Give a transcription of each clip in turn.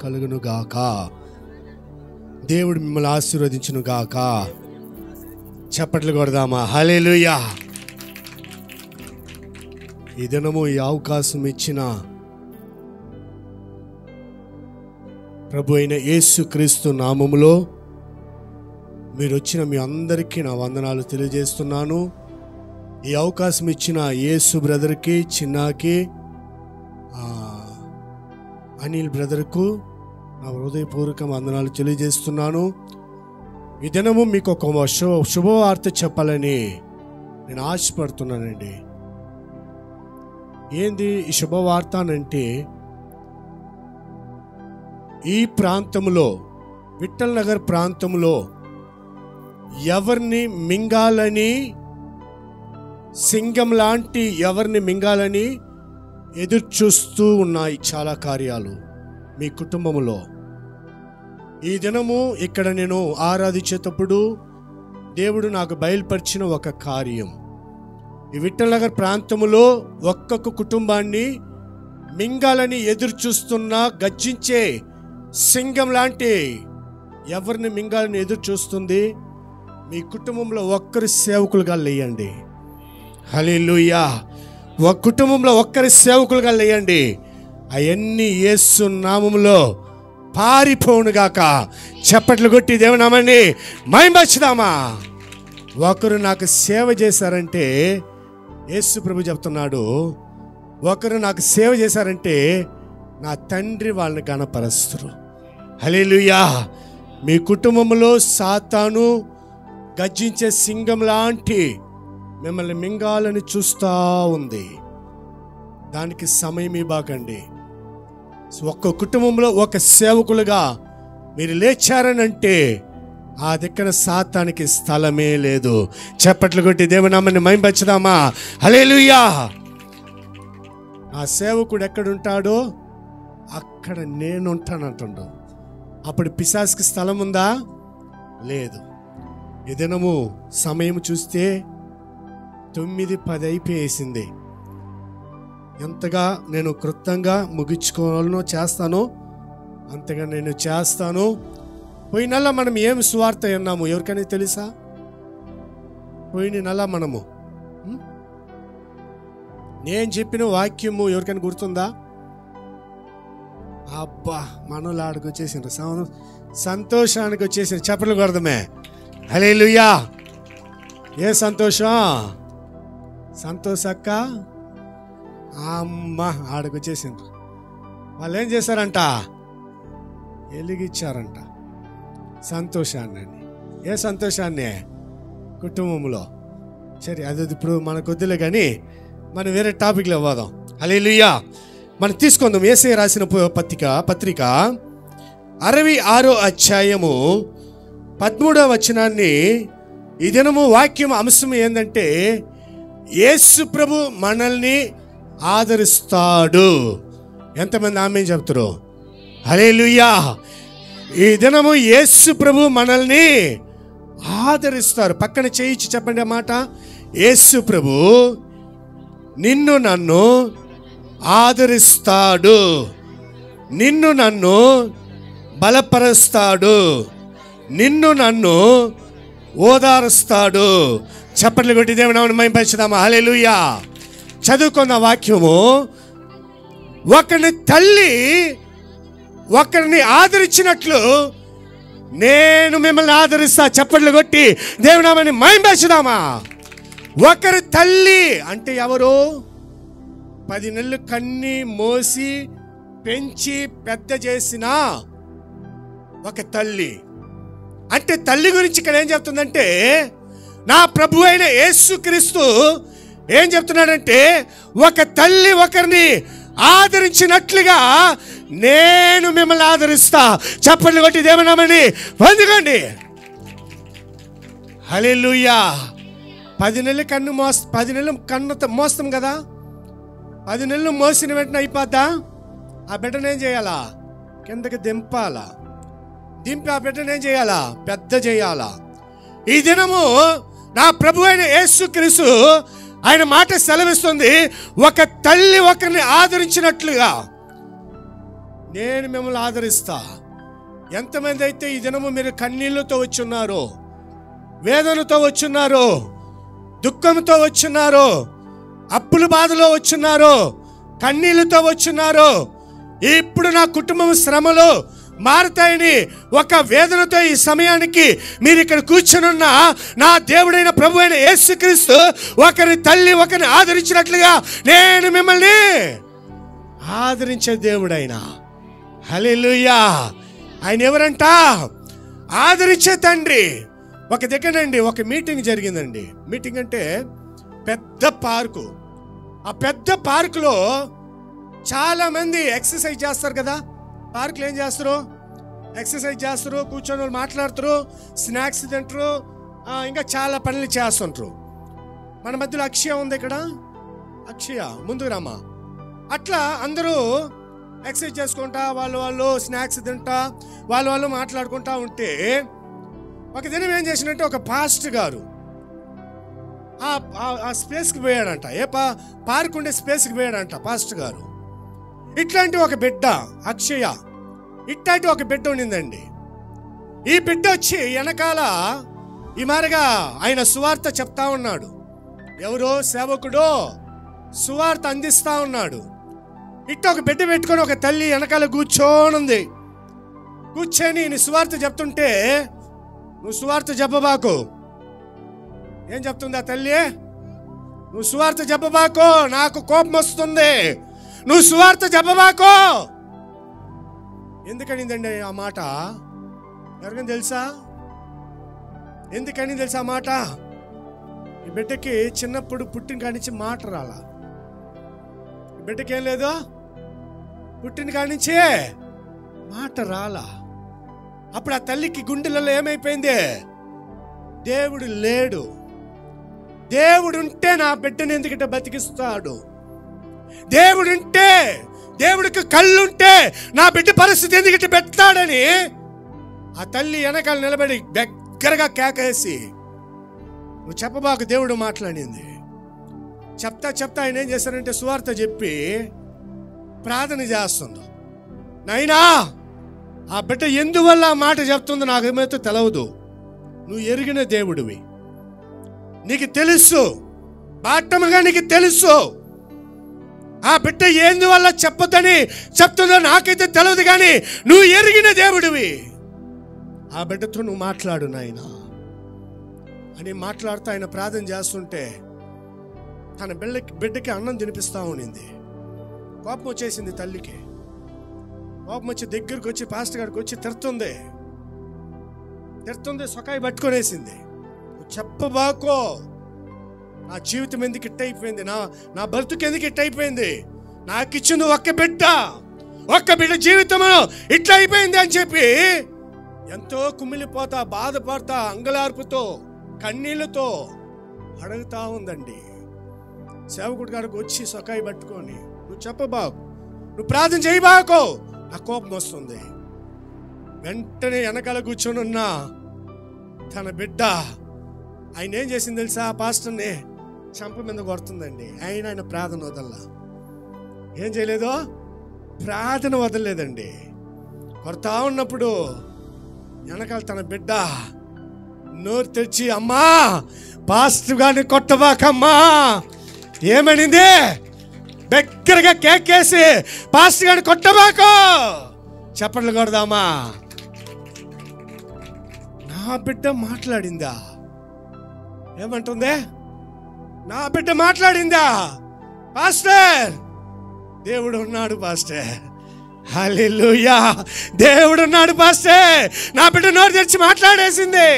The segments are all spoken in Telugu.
కలుగును గాక. దేవుడు మిమ్మల్ని ఆశీర్వదించును గాక. చప్పట్లు కొడదామా? హల్లెలూయా. ఈ దినము ఈ అవకాశం ఇచ్చిన ప్రభు అయిన యేసుక్రీస్తు నామములో మీరు వచ్చిన మీ అందరికీ నా వందనాలు తెలియజేస్తున్నాను. ఈ అవకాశం ఇచ్చిన యేసు బ్రదర్కి, చిన్నాకి, అనిల్ బ్రదర్కు నా హృదయపూర్వక వందనాలు తెలియజేస్తున్నాను. ఈ దినము మీకు ఒక శుభవార్త చెప్పాలని నేను ఆశపడుతున్నానండి. ఏంది ఈ శుభవార్త అంటే, ఈ ప్రాంతంలో, విఠల్ నగర్ ప్రాంతంలో ఎవరిని మింగాలని, సింగం లాంటి ఎవరిని మింగాలని ఎదురు చూస్తూ ఉన్నాయి చాలా కార్యాలు మీ కుటుంబంలో. ఈ దినము ఇక్కడ నేను ఆరాధించేటప్పుడు దేవుడు నాకు బయలుపరిచిన ఒక కార్యం, ఈ విఠల్ నగర్ ప్రాంతంలో ఒక్కొక్క కుటుంబాన్ని మింగాలని ఎదురు చూస్తున్న గర్జించే సింగం లాంటి ఎవరిని మింగాలని ఎదురు చూస్తుంది మీ కుటుంబంలో ఒక్కరి సేవకులుగా లేయండి. హల్లెలూయా. ఒక కుటుంబంలో ఒక్కరి సేవకులుగా లేయండి. అవన్నీ యేసు నామములో పారిపోవునుగాక. చప్పట్లు కొట్టి దేవుని నామాన్ని మహిమపరచుదామా? ఒకరు నాకు సేవ చేశారంటే, యేసు ప్రభు చెప్తున్నాడు, ఒకరు నాకు సేవ చేశారంటే నా తండ్రి వాళ్ళని గణపరుస్తురు. హల్లెలూయా. మీ కుటుంబంలో సాతాను గర్జించే సింగం లాంటి మిమ్మల్ని మింగాలని చూస్తూ ఉంది. దానికి సమయం ఇవ్వకండి. ఒక్క కుటుంబంలో ఒక సేవకులుగా మీరు లేచారని అంటే ఆ దగ్గర సాతానికి స్థలమే లేదు. చప్పట్లు కొట్టి దేవుని నామాన్ని మహిమపరచుదామా? హల్లెలూయా. ఆ సేవకుడు ఎక్కడుంటాడో అక్కడ నేనుంటానంటుండు. అప్పుడు పిశాచుకి స్థలం ఉందా? లేదు. ఈ దినము సమయం చూస్తే 9:10 అయిపోయేసింది. ఎంతగా నేను కృతంగా ముగించుకోవాలనో చేస్తాను, అంతగా నేను చేస్తాను. పోయిన నెల మనం ఏం సువార్త విన్నాము ఎవరికైనా తెలుసా? పోయిన నెల మనము నేను చెప్పిన వాక్యము ఎవరికైనా గుర్తుందా? అబ్బా, మనోళ్ళు ఆడికి వచ్చేసిండ్రు, సంతోషానికి వచ్చేసిండ్రు. చప్పట్లు కొడదామే? హల్లెలూయా. ఏ సంతోషం? సంతోషక్క అమ్మ ఆడికి వచ్చేసిండ్రు. వాళ్ళు ఏం చేశారంట? వెలిగిచ్చారంట సంతోషాన్ని. ఏ సంతోషాన్ని? కుటుంబంలో. సరే, అది ఇప్పుడు మనకు వద్దులే కానీ మనం వేరే టాపిక్లో పోదాం. హల్లెలూయా. మనం తీసుకుందాం యేసయ్య రాసిన పత్రిక 66వ అధ్యాయము 13వ వచనాన్ని. ఈ దినము వాక్యం అంశం ఏంటంటే, యేసు ప్రభు మనల్ని ఆదరిస్తాడు. ఎంతమంది ఆమేన్ చెప్తారు? హల్లెలూయా. ఈ దినము యేసు ప్రభు మనల్ని ఆదరిస్తారు. పక్కన చేయించి చెప్పండి ఆ మాట. యేసు ప్రభు నిన్ను నన్ను ఆదరిస్తాడు, నిన్ను నన్ను బలపరుస్తాడు, నిన్ను నన్ను ఓదారుస్తాడు. చప్పట్లు కొట్టి దేవుని నామమున మహిమపరచుదామా? హల్లెలూయా. చదువుకున్న వాక్యము, ఒకరిని తల్లి ఒకరిని ఆదరించినట్లు నేను మిమ్మల్ని ఆదరిస్తా. చప్పట్లు కొట్టి దేవుని నామమున మహిమపరచుదామా? ఒకరి తల్లి అంటే ఎవరు? 10 నెలలు కన్ని మోసి పెంచి పెద్ద చేసిన ఒక తల్లి. అంటే తల్లి గురించి ఇక్కడ ఏం చెప్తుందంటే, నా ప్రభు అయిన యేసుక్రీస్తు ఏం చెప్తున్నాడంటే, ఒక తల్లి ఒకరిని ఆదరించినట్లుగా నేను మిమ్మల్ని ఆదరిస్తా. చప్పట్లు కొట్టి దేవుని నామమున పొందుకోండి. హల్లెలూయా. 10 నెలలు కన్ను మోస్తాం కదా. 10 నెలలు మోసిన వెంటనే అయిపోద్దా? ఆ బిడ్డను ఏం చేయాలా? కిందకి దింపాలా. దింపి ఆ బిడ్డను ఏం చేయాలా? పెద్ద చేయాలా. ఈ దినము నా ప్రభు అయిన యేసుక్రీస్తు ఆయన మాట సెలవిస్తుంది, ఒక తల్లి ఒకరిని ఆదరించినట్లుగా నేను మిమ్మల్ని ఆదరిస్తా. ఎంతమంది అయితే ఈ దినము మీరు కన్నీళ్లతో వచ్చున్నారో, వేదనతో వచ్చున్నారో, దుఃఖంతో వచ్చున్నారో, అప్పుల బాధలో వచ్చున్నారో, కన్నీళ్లతో వచ్చున్నారో, ఇప్పుడు నా కుటుంబం శ్రమలో మారుతాయని ఒక వేదనతో ఈ సమయానికి మీరు ఇక్కడ కూర్చొనున్న నా దేవుడైన ప్రభు అయిన యేసుక్రీస్తు ఒకరి తల్లి ఒకరిని ఆదరించినట్లుగా నేను మిమ్మల్ని ఆదరించే దేవుడైన. హల్లెలూయా. ఆయన ఎవరంట? ఆదరించే తండ్రి. ఒక దగ్గరండి ఒక మీటింగ్ జరిగిందండి. మీటింగ్ అంటే పెద్ద పార్కు. ఆ పెద్ద పార్కులో చాలామంది ఎక్సర్సైజ్ చేస్తారు కదా. పార్కులు ఏం చేస్తారు? ఎక్సర్సైజ్ చేస్తారు, కూర్చొని వాళ్ళు మాట్లాడుతారు, స్నాక్స్ తింటారు, ఇంకా చాలా పనులు చేస్తుంటారు. మన మధ్యలో అక్షయ ఉంది ఇక్కడ. అక్షయ ముందుకు రామా. అట్లా అందరూ ఎక్సర్సైజ్ చేసుకుంటా, వాళ్ళు స్నాక్స్ తింటా, వాళ్ళు మాట్లాడుకుంటా ఉంటే ఒక దినం ఏం చేసినట్టే ఒక పాస్టర్ గారు ఆ స్పేస్కి పోయాడంట. పార్క్ ఉండే స్పేస్కి పోయాడంట పాస్టర్ గారు. ఇట్లాంటి ఒక బిడ్డ అక్షయ, ఇట్లాంటి ఒక బిడ్డ ఉండిందండి. ఈ బిడ్డ వచ్చి వెనకాల ఈ మారిగా ఆయన సువార్త చెప్తా ఉన్నాడు. ఎవరో సేవకుడో సువార్త అందిస్తా ఉన్నాడు. ఇట్ట ఒక బిడ్డ పెట్టుకొని ఒక తల్లి వెనకాల కూర్చోనుంది. కూర్చొని నీ సువార్త చెప్తుంటే, నువ్వు సువార్త చెప్పబాకు. ఏం చెప్తుంది ఆ తల్లి? నువ్వు సువార్త చెప్పబాకు, నాకు కోపం వస్తుంది, నువ్వు సువార్త చెప్పబాకు. ఎందుకనిందండి ఆ మాట? ఎవరికైనా తెలుసా? ఎందుకని తెలుసా ఆ మాట? ఈ బిడ్డకి చిన్నప్పుడు పుట్టిన కానించి మాట రాలా. ఈ బిడ్డకి ఏం లేదు, పుట్టిన కానించి మాట రాలా. అప్పుడు ఆ తల్లికి గుండెలలో ఏమైపోయింది? దేవుడు లేడు, దేవుడుంటే నా బిడ్డని ఎందుకంటే బతికిస్తాడు, దేవుడుంటే, దేవుడికి కళ్ళుంటే నా బిడ్డ పరిస్థితి ఎందుకంటే పెడతాడని ఆ తల్లి వెనకాల నిలబడి దగ్గరగా కేకేసి, నువ్వు చెప్పబాకు, దేవుడు మాట్లాడింది. చెప్తా ఆయన ఏం చేశారంటే సువార్త చెప్పి ప్రార్థన చేస్తుంది. నైనా ఆ బిడ్డ ఎందువల్ల ఆ మాట చెప్తుందో నాకేమైతే తెలవదు. నువ్వు ఎరిగిన దేవుడివి, నీకు తెలుసు, బాటముగా నీకు తెలుసు. ఆ బిడ్డ ఎందువల్ల చెప్పొద్దని చెప్తుందో నాకైతే తెలియదు, కానీ నువ్వు ఎరిగిన దేవుడివి. ఆ బిడ్డతో నువ్వు మాట్లాడు నాయనా అని మాట్లాడుతూ ఆయన ప్రార్థన చేస్తుంటే తన బిడ్డకి అన్నం తినిపిస్తా ఉండింది. కోపం వచ్చేసింది తల్లికి. కోపం వచ్చి దగ్గరికి వచ్చి పాస్టర్ గారికి వచ్చి తిడుతుంది, సొకాయి పట్టుకొనేసింది. చెప్పబాకో, నా జీవితం ఎందుకు ఇట్ట అయిపోయింది, నా బ్రతుకు ఎందుకు ఇట్ట అయిపోయింది, నాకు ఇచ్చింది ఒక్క బిడ్డ జీవితంలో ఇట్లా అయిపోయింది అని చెప్పి ఎంతో కుమిలిపోతా, బాధపడతా, అంగలార్పుతో, కన్నీళ్లతో అడుగుతా ఉందండి. సేవకుడి గారికి వచ్చి సొకాయి పట్టుకొని, నువ్వు చెప్పబాకు, నువ్వు ప్రార్థన చేయబాకో, నా కోపం వస్తుంది. వెంటనే వెనకాల కూర్చొని ఉన్నా తన బిడ్డ ఆయన ఏం చేసింది తెలుసా? పాస్టర్ని చంప మీద కొడుతుందండి. ఆయన ప్రార్థన వదల్లా. ఏం చేయలేదు? ప్రార్థన వదలలేదండి. కొడతా ఉన్నప్పుడు వెనకాల తన బిడ్డ నోరు తెచ్చి, అమ్మా పాస్టర్ గారిని కొట్టబాకమ్మా, ఏమనింది? దగ్గరగా కేకేసి, పాస్టర్ గారిని కొట్టబాకో. చప్పట్లు కొడదామా? నా బిడ్డ మాట్లాడిందా? ఏమంటుంది? నా బిడ్డ మాట్లాడిందా? పాస్టర్, దేవుడు ఉన్నాడు పాస్టర్, హల్లెలూయా, దేవుడు ఉన్నాడు పాస్టర్. నా బిడ్డ నోరు తెరిచి మాట్లాడేసింది.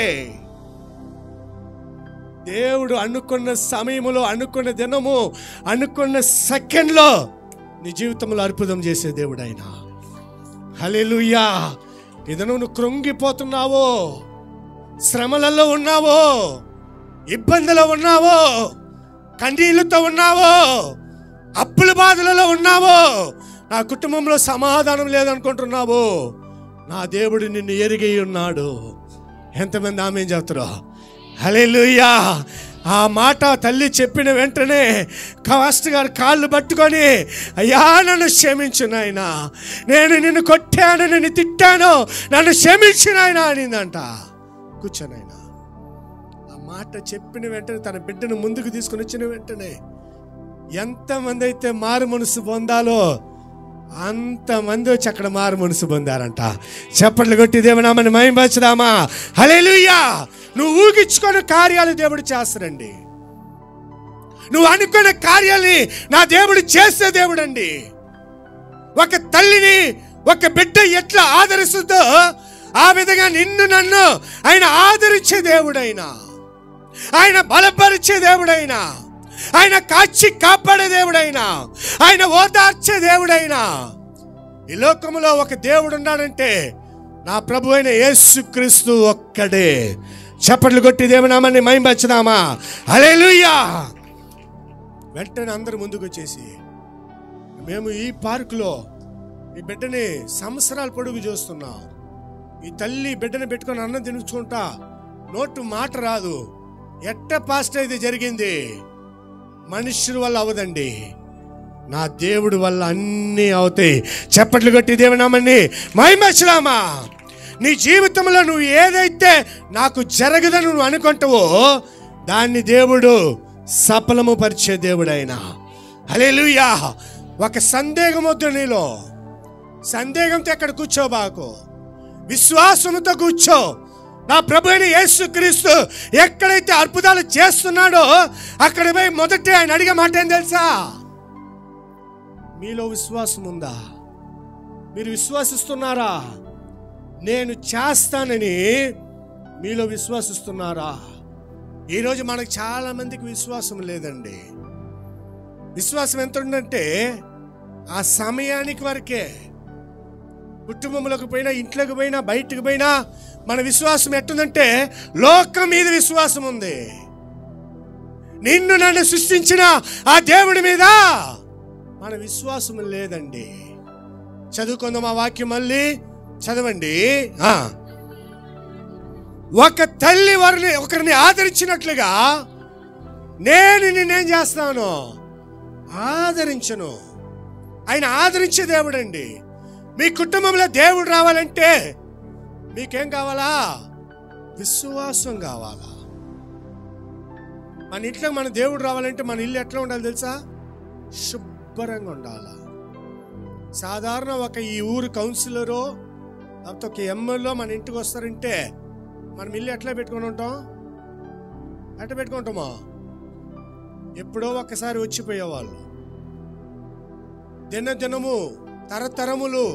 దేవుడు అనుకున్న సమయంలో, అనుకున్న దినము, అనుకున్న సెకండ్లో నీ జీవితంలో అద్భుతం చేసే దేవుడు ఆయన. హల్లెలూయా. ఇది నువ్వు కృంగిపోతున్నావో, శ్రమలలో ఉన్నావో, ఇబ్బందులు ఉన్నావో, కన్నీళ్లతో ఉన్నావో, అప్పుల బాధలలో ఉన్నావో, నా కుటుంబంలో సమాధానం లేదనుకుంటున్నావో, నా దేవుడు నిన్ను ఎరిగి ఉన్నాడు. ఎంతమంది ఆమేన్ చెప్తారో? హల్లెలూయా. ఆ మాట తల్లి చెప్పిన వెంటనే మాస్టర్ గారు కాళ్ళు పట్టుకొని, అయ్యా నన్ను క్షమించు నాయనా, నేను నిన్ను కొట్టాను, నిన్ను తిట్టాను, నన్ను క్షమించు నాయనా అనిందంట. కూర్చోనైనా ఆ మాట చెప్పిన వెంటనే తన బిడ్డను ముందుకు తీసుకుని వచ్చిన వెంటనే ఎంతమంది అయితే మారు మనసు పొందాలో అంతమంది వచ్చి అక్కడ మారు మనసు పొందారంట. చప్పట్లు కొట్టి దేవునామని మహిమపరచుదామా. హల్లెలూయా. నువ్వు ఊగించుకున్న కార్యాలు దేవుడు చేస్తాడండి. నువ్వు అనుకున్న కార్యాలని నా దేవుడు చేసే దేవుడు అండి. ఒక తల్లిని ఒక బిడ్డ ఎట్లా ఆదరిస్తుందో ఆ విధంగా నిన్ను నన్ను ఆయన ఆదరించే దేవుడైనా, ఆయన బలపరిచే దేవుడైనా, ఆయన కాచి కాపాడే దేవుడైనా, ఆయన ఓదార్చే దేవుడైనా, ఈ లోకంలో ఒక దేవుడు ఉన్నాడంటే నా ప్రభు అయిన యేసుక్రీస్తు ఒక్కడే. చప్పట్లు కొట్టి దేవునామాన్ని మహిమపరచుదామా. హల్లెలూయా. వెంటనే అందరు ముందుకు వచ్చేసి, మేము ఈ పార్కులో ఈ బిడ్డని సంవత్సరాల పొడుగు చూస్తున్నాం. ఈ తల్లి బిడ్డని పెట్టుకొని అన్నం తినుకుంటా నోటు మాట రాదు. ఎట్ట పాస్ట్ అయితే జరిగింది? మనుషుల వల్ల అవదండి, నా దేవుడు వల్ల అన్నీ అవుతాయి. చప్పట్లు కొట్టి దేవునామాన్ని మహిమపరచుదామా. నీ జీవితంలో నువ్వు ఏదైతే నాకు జరగదని నువ్వు అనుకుంటావో దాన్ని దేవుడు సఫలము పరిచే దేవుడైనా. హల్లెలూయా. ఒక సందేహం వద్దు నీలో. సందేహంతో ఎక్కడ కూర్చోబాకు, విశ్వాసంతో కూర్చో. నా ప్రభు అయిన యేసుక్రీస్తు ఎక్కడైతే అద్భుతాలు చేస్తున్నాడో అక్కడ పోయి మొదట ఆయన అడిగే మాట ఏం తెలుసా? మీలో విశ్వాసం ఉందా? మీరు విశ్వాసిస్తున్నారా? నేను చేస్తానని మీలో విశ్వాసిస్తున్నారా? ఈరోజు మనకు చాలా మందికి విశ్వాసం లేదండి. విశ్వాసం ఎంత ఉందంటే ఆ సమయానికి వరకే. కుటుంబంలోకి పోయినా, ఇంట్లోకి పోయినా, బయటకు పోయినా మన విశ్వాసం ఎట్టుందంటే లోకం మీద విశ్వాసం ఉంది. నిన్ను నన్ను సృష్టించిన ఆ దేవుడి మీద మన విశ్వాసం లేదండి. చదువుకుందాం ఆ వాక్యం, మళ్ళీ చదవండి. ఒక తల్లి ఒకరిని ఆదరించినట్లుగా నేను నిన్నేం చేస్తాను? ఆదరించను. ఆయన ఆదరించే దేవుడండి. మీ కుటుంబంలో దేవుడు రావాలంటే మీకేం కావాలా? విశ్వాసం కావాలా. మన ఇంట్లో మన దేవుడు రావాలంటే మన ఇల్లు ఎట్లా ఉండాలి తెలుసా? శుభ్రంగా ఉండాలా. సాధారణ ఒక ఈ ఊరు కౌన్సిలరో లేకపోతే ఒక ఎమ్మెల్యే మన ఇంటికి వస్తారంటే మనం ఇల్లు ఎట్లా పెట్టుకొని ఉంటాం? ఎట్లా పెట్టుకుంటామో ఎప్పుడో ఒక్కసారి వచ్చిపోయేవాళ్ళు. దినదినము తరతరములు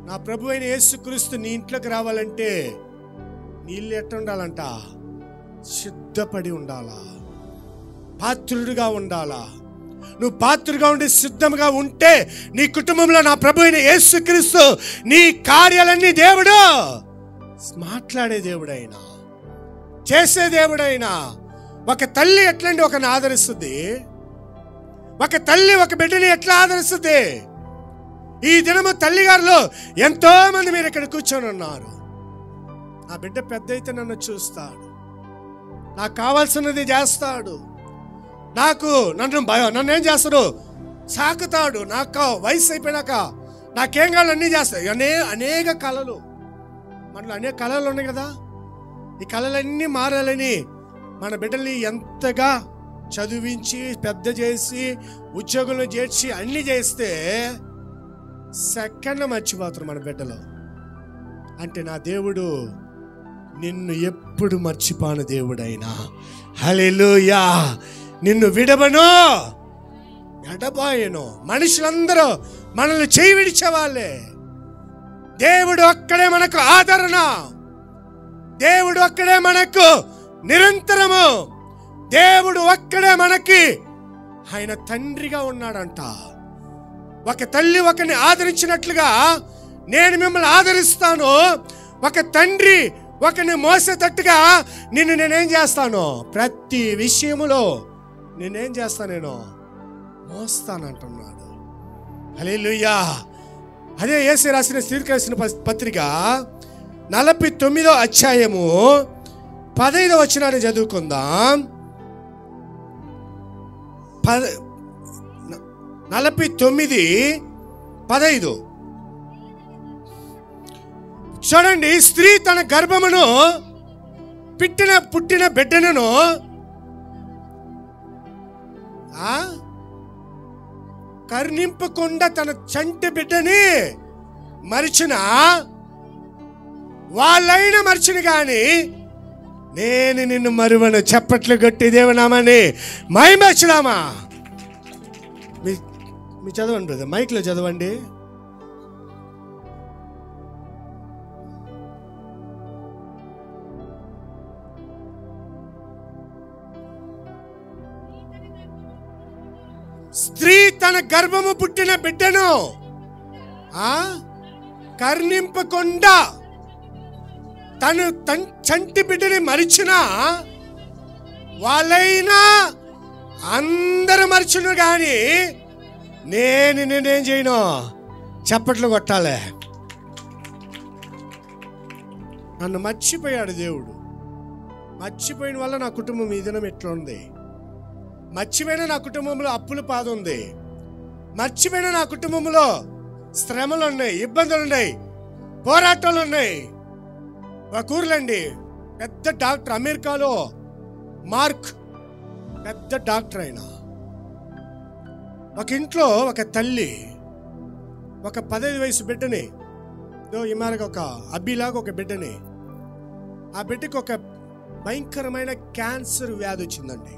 నా ప్రభు అయిన యేసుక్రీస్తు నీ ఇంట్లోకి రావాలంటే నీ ఇల్లు ఎట్లా ఉండాలంట? సిద్ధపడి ఉండాలా, పాత్రుడిగా ఉండాలా. నువ్వు పాత్రుడిగా ఉండి సిద్ధంగా ఉంటే నీ కుటుంబంలో నా ప్రభు అయిన యేసుక్రీస్తు నీ కార్యాలన్నీ దేవుడు మాట్లాడే దేవుడైనా, చేసే దేవుడైనా. ఒక తల్లి ఎట్లండి ఒకరిని ఆదరిస్తుంది? ఒక తల్లి ఒక బిడ్డని ఎట్లా ఆదరిస్తుంది? ఈ దినము తల్లిగారులో ఎంతో మంది మీరు ఇక్కడ కూర్చొని ఉన్నారు. నా బిడ్డ పెద్ద అయితే నన్ను చూస్తాడు, నాకు కావాల్సినది చేస్తాడు, నన్ను ఏం చేస్తాడు? సాకుతాడు. నాకు వయసు అయిపోయినాక నాకేం కావాలి అన్నీ చేస్తాడు. అనేక కళలు మనలో అనేక కళలు ఉన్నాయి కదా. ఈ కళలన్నీ మారాలని మన బిడ్డల్ని ఎంతగా చదివించి పెద్ద చేసి ఉద్యోగంలో చేర్చి అన్నీ చేస్తే సెకండ్ మర్చిపోతారు మన బిడ్డలు. అంటే నా దేవుడు నిన్ను ఎప్పుడు మర్చిపోను దేవుడైనా. హల్లెలూయా. నిన్ను విడవను, ఎడబాయను. మనుషులందరూ మనల్ని చేయి విడిచేవాళ్ళే. దేవుడు ఒక్కడే మనకు ఆదరణ, దేవుడు ఒక్కడే మనకు నిరంతరము, దేవుడు ఒక్కడే మనకి ఆయన తండ్రిగా ఉన్నాడంట. ఒక తల్లి ఒకరిని ఆదరించినట్లుగా నేను మిమ్మల్ని ఆదరిస్తాను. ఒక తండ్రి ఒకరిని మోసేటట్టుగా నేనేం చేస్తాను? ప్రతి విషయములో నేనేం చేస్తాను? నేను మోస్తానంటున్నాడు. హల్లెలూయా. అదే యేసు రాసిన స్థితికరిసిన పత్రిక 49వ అధ్యాయము 15వ వచనాన్ని చదువుకుందాం. 49:15. చూడండి, స్త్రీ తన గర్భమును పుట్టిన బిడ్డను కరుణింపకుండా తన చంటి బిడ్డని మరిచిన వాళ్ళైనా మరిచిన కానీ నేను నిన్ను మరువను. చప్పట్లు కొట్టి దేవునామని మహిమచుదామా. మీ చదవండి బ్రదర్, మైక్లో చదవండి. స్త్రీ తన గర్భము పుట్టిన బిడ్డను కరుణింపకుండా తను చంటి బిడ్డని మరిచిన వాళ్ళైనా అందరూ మరిచును కానీ నేనేం చేయను. చప్పట్లు కొట్టాలి. నన్ను మర్చిపోయాడు దేవుడు. మర్చిపోయిన వల్ల నా కుటుంబం ఈ దినం ఎట్లా ఉంది. మర్చిపోయిన నా కుటుంబంలో అప్పుల బాధ ఉంది. మర్చిపోయిన నా కుటుంబంలో శ్రమలు ఉన్నాయి, ఇబ్బందులు ఉన్నాయి, పోరాటాలు ఉన్నాయి. ఒక ఊర్లండి పెద్ద డాక్టర్, అమెరికాలో మార్క్ పెద్ద డాక్టర్. అయినా ఒక ఇంట్లో ఒక తల్లి ఒక 15 వయసు బిడ్డని, ఇమారగా ఒక అబ్బిలాగా ఒక బిడ్డని, ఆ బిడ్డకి ఒక భయంకరమైన క్యాన్సర్ వ్యాధి వచ్చిందండి.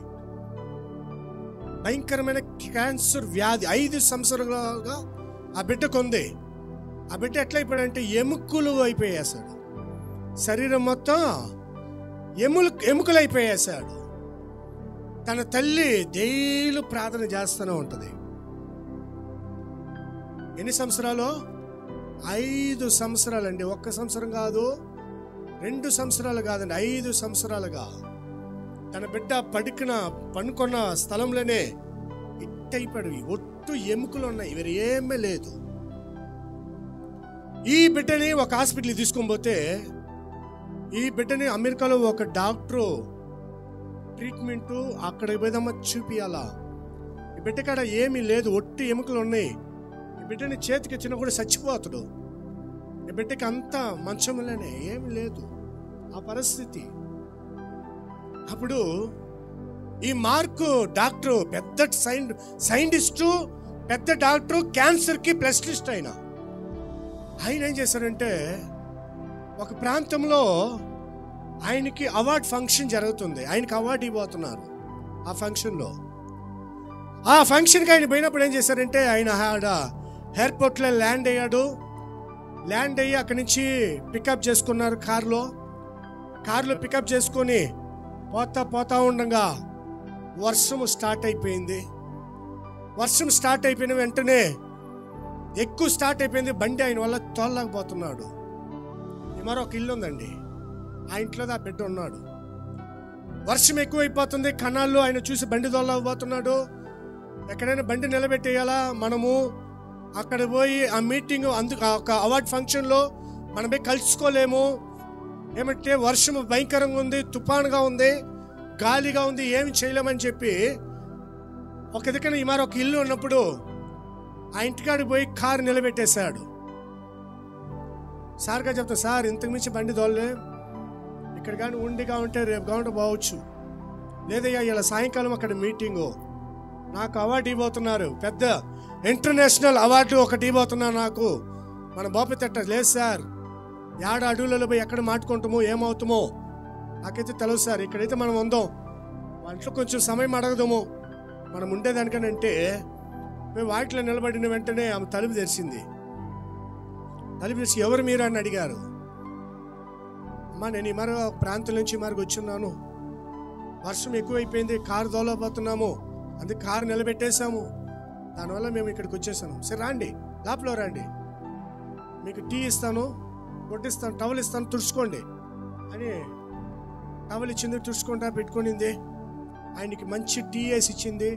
భయంకరమైన క్యాన్సర్ వ్యాధి 5 సంవత్సరాలుగా ఆ బిడ్డకు ఉంది. ఆ బిడ్డ ఎట్లయిపోయాడంటే ఎముకలు అయిపోయేసాడు. శరీరం మొత్తం ఎముకలు అయిపోయేసాడు. తన తల్లి డైలీ ప్రార్థన చేస్తూనే ఉంటుంది. ఎన్ని సంవత్సరాలు? 5 సంవత్సరాలండి. 1 సంవత్సరం కాదు, 2 సంవత్సరాలు కాదండి, 5 సంవత్సరాలుగా తన బిడ్డ పడుకున్న స్థలంలోనే ఇట్టయిపోయాడు. ఒట్టు ఎముకలు ఉన్నాయి, వేరే ఏమీ లేదు. ఈ బిడ్డని ఒక హాస్పిటల్కి తీసుకొని పోతే ఈ బిడ్డని అమెరికాలో ఒక డాక్టరు ట్రీట్మెంటు అక్కడికి పోదామా చూపియాలా. ఈ బిడ్డ కాడ ఏమీ లేదు, ఒట్టి ఎముకలు ఉన్నాయి. ఈ బిడ్డని చేతికి ఇచ్చినా కూడా చచ్చిపోతాడు. ఈ బిడ్డకి అంతా మంచంలోనే ఏమి లేదు, ఆ పరిస్థితి. అప్పుడు ఈ మార్కు డాక్టరు పెద్ద సైంటిస్టు, పెద్ద డాక్టరు, క్యాన్సర్కి స్పెషలిస్ట్. ఆయన ఏం చేశారంటే ఒక ప్రాంతంలో ఆయనకి అవార్డ్ ఫంక్షన్ జరుగుతుంది. ఆయనకి అవార్డు ఇవ్వబోతున్నారు. ఆ ఫంక్షన్కి ఆయన పోయినప్పుడు ఏం చేశారంటే ఆయన ఎయిర్పోర్ట్లో ల్యాండ్ అయ్యాడు. ల్యాండ్ అయ్యి అక్కడి నుంచి పికప్ చేసుకున్నారు. కారులో పికప్ చేసుకొని పోతా ఉండగా వర్షం స్టార్ట్ అయిపోయింది. వర్షం స్టార్ట్ అయిపోయిన వెంటనే ఎక్కువ స్టార్ట్ అయిపోయింది. బండి ఆయన వల్ల తోలలేకపోతున్నాడు. మరొక ఇల్లు ఉందండి, ఆ ఇంట్లో ఆ బిడ్డ ఉన్నాడు. వర్షం ఎక్కువైపోతుంది. కణాల్లో ఆయన చూసి బండి తోలలేకపోతున్నాడు. ఎక్కడైనా బండి నిలబెట్టేయాలా, మనము అక్కడ పోయి ఆ మీటింగ్ ఒక అవార్డ్ ఫంక్షన్లో మనం పోయి కలుసుకోలేము. ఏమంటే వర్షం భయంకరంగా ఉంది, తుఫానుగా ఉంది, గాలిగా ఉంది, ఏమి చేయలేమని చెప్పి ఒక దిక్కున మరొక ఇల్లు ఉన్నప్పుడు ఆ ఇంటికాడికి పోయి కారు నిలబెట్టేశాడు. సార్గా చెప్తా, సార్ ఇంతకు మించి బండి దోలే, ఇక్కడ కానీ ఉండిగా ఉంటే రేపు కావంటే పోవచ్చు, లేదయ్యా ఇలా సాయంకాలం అక్కడ మీటింగు, నాకు అవార్డు ఇవ్వబోతున్నారు, పెద్ద ఇంటర్నేషనల్ అవార్డు ఒకటి ఇవ్వబోతున్నారు నాకు, మన బాపతెట్ట. లేదు సార్, ఏడ అడవులలో పోయి ఎక్కడ మాట్లాడుకుంటామో ఏమవుతామో నాకైతే తెలియదు సార్, ఇక్కడైతే మనం ఉందాం, వాటిలో కొంచెం సమయం అడగదాము మనం ఉండేదానికనంటే మేము వాటిలో నిలబడిన వెంటనే ఆమె తలుపు తెరిచింది. తలుపు తెరిచి ఎవరు మీరు అని అడిగారు. అమ్మా నేను ఈ మరో ప్రాంతం నుంచి మరికి వచ్చున్నాను, వర్షం ఎక్కువైపోయింది, కారు దోలపోతున్నాము, అందుకే కారు నిలబెట్టేశాము, దానివల్ల మేము ఇక్కడికి వచ్చేసాము. సరే రండి, లోపల రండి, మీకు టీ ఇస్తాను, కొట్టిస్తాను, టవల్ ఇస్తాను, తుడుచుకోండి అని టవల్ ఇచ్చింది. తుడుచుకుంటా పెట్టుకునింది. ఆయనకి మంచి టీ వేసి ఇచ్చింది.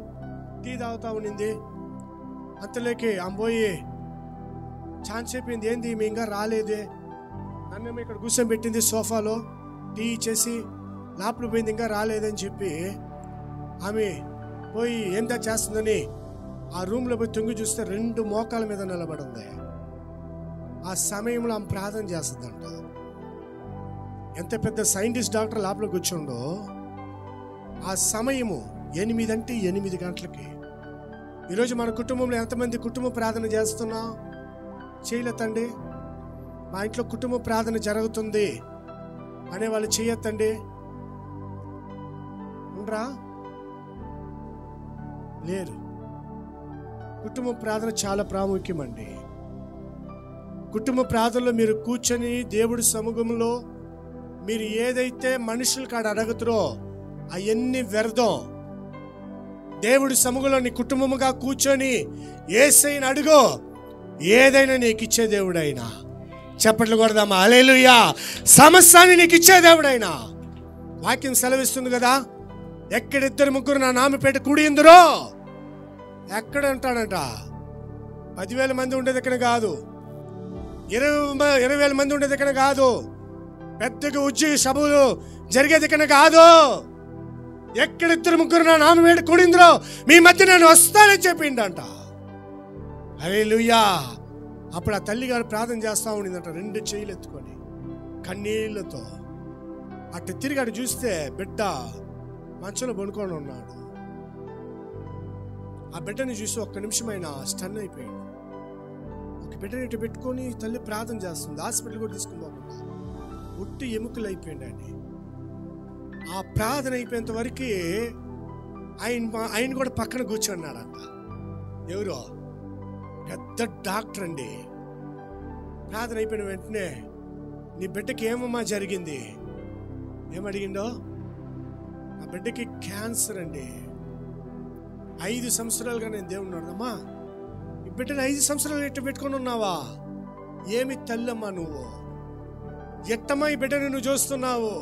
టీ తాగుతా ఉన్నింది. అంతలోకి ఆమె పోయి ఛాన్స్ అయిపోయింది, ఏంది మీ ఇంకా రాలేదే, నన్ను ఇక్కడ కూర్చొని పెట్టింది సోఫాలో, టీ ఇచ్చేసి లోపల పోయింది, ఇంకా రాలేదని చెప్పి ఆమె పోయి ఏందా చేస్తుందని ఆ రూమ్లో పోయి తొంగి చూస్తే 2 మోకాల మీద నిలబడి ఉంది. ఆ సమయంలో ఆమె ప్రార్థన చేస్తుందంట. ఎంత పెద్ద సైంటిస్ట్ డాక్టర్ లోపల కూర్చుండో ఆ సమయము 8 అంటే 8 గంటలకి. ఈరోజు మన కుటుంబంలో ఎంతమంది కుటుంబ ప్రార్థన చేస్తున్నాం? చేయలేతండి. మా ఇంట్లో కుటుంబ ప్రార్థన జరుగుతుంది అనే వాళ్ళు చేయొద్దండి. ఉండరా? లేరు. కుటుంబ ప్రార్థన చాలా ప్రాముఖ్యమండి. కుటుంబ ప్రార్థనలో మీరు కూర్చొని దేవుడి సముఖంలో మీరు ఏదైతే మనుషుల కాడ అడుగుతారో అవన్నీ వ్యర్థం. దేవుడి సముఖంలో నీ కుటుంబముగా కూర్చొని యేసయ్యని అడుగు, ఏదైనా నీకు ఇచ్చే దేవుడైనా. చప్పట్లు కొడదామా? హల్లెలూయా. సమస్తాన్ని నీకు ఇచ్చే దేవుడైనా. వాక్యం సెలవిస్తుంది కదా, ఎక్కడ 2-3 నా నామ పేట కూడి ఉందరో, ఎక్కడ ఉంటాడంట? 10,000 మంది ఉండే దగ్గర కాదు, 20,000 మంది ఉండే దగ్గర కాదు, పెద్దగా ఉద్యోగ సభలు జరిగే దగ్గర కాదు. ఎక్కడ 2-3 నా నామ పేట కూడిందరో మీ మధ్య నేను వస్తానని చెప్పిండంట. హల్లెలూయా. అప్పుడు ఆ తల్లిగారు ప్రార్థన చేస్తా ఉండిందంట, 2 చేతులు ఎత్తుకొని కన్నీళ్లతో. అట్ట తిరిగాడు చూస్తే బిడ్డ మంచంలో పడుకొని ఉన్నాడు. ఆ బిడ్డని చూసి 1 నిమిషమైనా స్టన్ అయిపోయాడు. ఒక బిడ్డని ఇటు పెట్టుకొని తల్లి ప్రార్థన చేస్తుంది. హాస్పిటల్ కూడా తీసుకుపోకుండా ఉట్టి ఎముకలు అయిపోయింది అని. ఆ ప్రార్థన అయిపోయేంత వరకు ఆయన కూడా పక్కన కూర్చున్నాడంట. ఎవరో పెద్ద డాక్టర్ అండి. ప్రార్థన అయిపోయిన వెంటనే నీ బిడ్డకి ఏమమ్మా జరిగింది? ఏమడిగిండో? ఆ బిడ్డకి క్యాన్సర్ అండి. 5 సంవత్సరాలుగా నేను దేవుడిని అడదమ్మా, ఈ బిడ్డని 5 సంవత్సరాలు ఎట్ట పెట్టుకొని ఉన్నావా? ఏమి తల్లమ్మా నువ్వు? ఎట్టమ్మా ఈ బిడ్డని నువ్వు చూస్తున్నావు?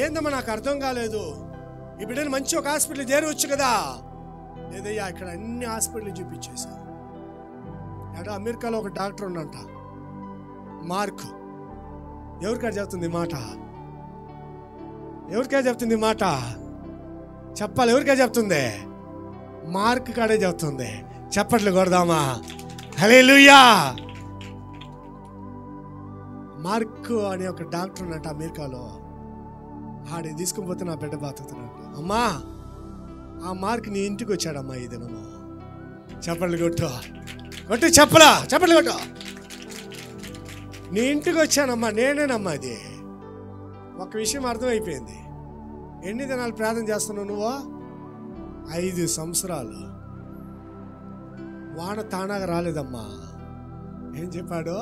ఏందమ్మా నాకు అర్థం కాలేదు. ఈ బిడ్డని మంచి ఒక హాస్పిటల్ చేరవచ్చు కదా. లేదయ్యా, ఇక్కడ అన్ని హాస్పిటల్ చూపించేశా. ఎడో అమెరికాలో ఒక డాక్టర్ ఉన్నంట, మార్క్. ఎవరికాడ చెప్తుంది మాట? ఎవరికాడ చెప్తుంది మాట? చెప్పాలి. ఎవరికాడ చెప్తుంది? మార్క్ కాడే చెప్తుంది. చప్పట్లు కొడదామా? హల్లెలూయా. మార్క్ అనే ఒక డాక్టర్ ఉన్నట్టు అమెరికాలో. ఆడిని తీసుకుని పోతే నా బిడ్డ బతుకుతున్నట్టు. అమ్మా, ఆ మార్క్ నీ ఇంటికి వచ్చాడమ్మా ఈ దినము. చప్పట్లు కొట్టు, కొట్టు, చప్పట్లు కొట్టు. నీ ఇంటికి వచ్చానమ్మా, నేనేనమ్మా. అది ఒక విషయం అర్థమైపోయింది. ఎన్ని దినాలు ప్రార్థన చేస్తున్నావు నువ్వు? 5 సంవత్సరాలు. వాన తానాగా రాలేదమ్మా. ఏం చెప్పాడు?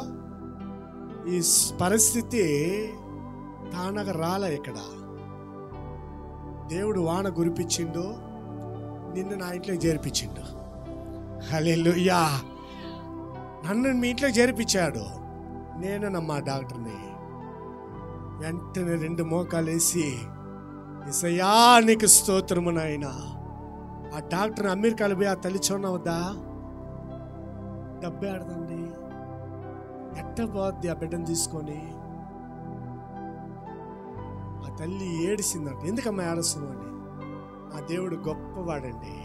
ఈ పరిస్థితి తానాగా రాలే. ఇక్కడ దేవుడు వాన కురిపించిండు, నిన్ను నా ఇంట్లోకి చేర్పించిండు. హల్లెలూయా. నన్ను మీ ఇంట్లోకి చేర్పించాడు. నేనేనమ్మా డాక్టర్ని. వెంటనే 2 మోకాలు వేసి, యేసయ్యా నీకు స్తోత్రము నాయనా. ఆ డాక్టర్ అమెరికాలో పోయి ఆ తల్లి చూడవద్దా? డబ్బే ఆడదండి. ఎట్ట పోద్ది ఆ బిడ్డను తీసుకొని? ఆ తల్లి ఏడిసిందంట. ఎందుకమ్మా ఏడుస్తున్నావు అని. ఆ దేవుడు గొప్పవాడండి.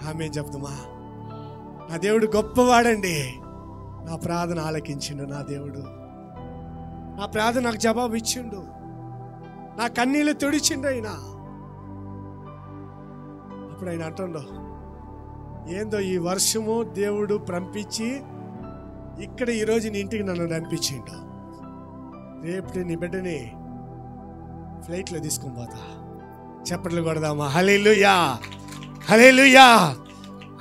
ఆమె చెప్తామా? నా దేవుడు గొప్పవాడండి. నా ప్రార్థన ఆలకించిండు. నా దేవుడు నా ప్రార్థన నాకు జవాబు ఇచ్చిండు. నా కన్నీళ్ళు తుడిచిండు ఆయన. అప్పుడు ఆయన అంటుండో, ఏందో ఈ వర్షము దేవుడు పంపించి ఇక్కడ ఈరోజు నీ ఇంటికి నన్ను పంపించిండు. రేపు నీ బిడ్డని ఫ్లైట్లో తీసుకొని పోతా. చప్పట్లు కొడదామా? హల్లెలూయా, హల్లెలూయా.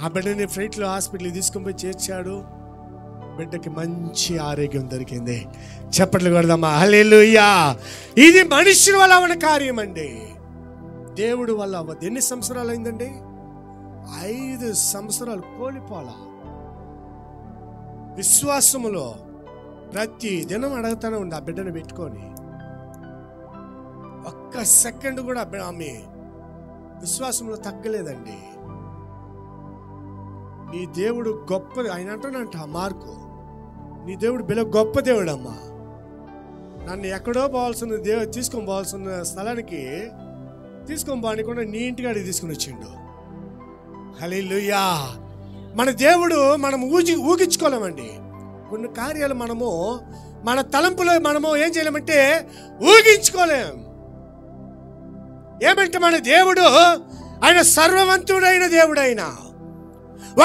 ఆ బిడ్డని ఫ్లైట్లో హాస్పిటల్కి తీసుకొని పోయి చేర్చాడు. బిడ్డకి మంచి ఆరోగ్యం దొరికింది. చప్పట్లు కొడదామా? హల్లెలూయా. ఇది మనుషుల వల్ల అవన కార్యం అండి. దేవుడు వల్ల అవ్వదు. ఎన్ని సంవత్సరాలు అయిందండి? 5 సంవత్సరాలు కోల్పోలా. విశ్వాసములో ప్రతి దినం అడుగుతానే ఉంది. ఆ బిడ్డను పెట్టుకొని 1 సెకండ్ కూడా ఆమె విశ్వాసంలో తగ్గలేదండి. నీ దేవుడు గొప్ప. ఆయన అంటానంట మార్కు, నీ దేవుడు బిల గొప్ప దేవుడు అమ్మా. నన్ను ఎక్కడో తీసుకొని పోవాల్సిన స్థలానికి తీసుకొని పోనీకుండా నీ ఇంటికాడికి తీసుకుని వచ్చిండు. హల్లెలూయా. మన దేవుడు మనం ఊగించుకోలేమండి. కొన్ని కార్యాలు మనము మన తలంపులో మనము ఏం చేయలేమంటే ఊగించుకోలేం. ఏమంటే మన దేవుడు ఆయన సర్వవంతుడైన దేవుడైన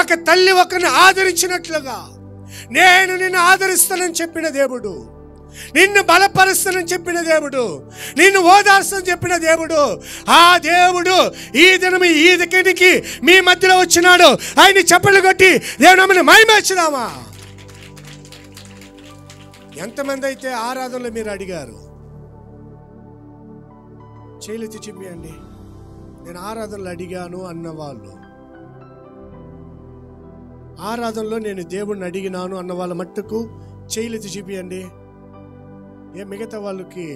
ఒక తల్లి ఒకరిని ఆదరించినట్లుగా నేను నిన్ను ఆదరిస్తానని చెప్పిన దేవుడు, నిన్ను బలపరుస్తానని చెప్పిన దేవుడు, నిన్ను ఓదార్స్తానని చెప్పిన దేవుడు, ఆ దేవుడు ఈ దినం ఈ దిక్కడికి మీ మధ్యలో వచ్చినాడు. ఆయన చప్పట్లు కొట్టి దేవుని మహిమేచ్చుదామా. ఎంతమంది అయితే ఆరాధనలో మీరు అడిగారు? చేయలేచి చెప్పండి. నేను ఆరాధనలు అడిగాను అన్నవాళ్ళు, ఆరాధనలో నేను దేవుణ్ణి అడిగినాను అన్న వాళ్ళ మట్టుకు చేయలేచి చూపియండి. ఏ మిగతా వాళ్ళకి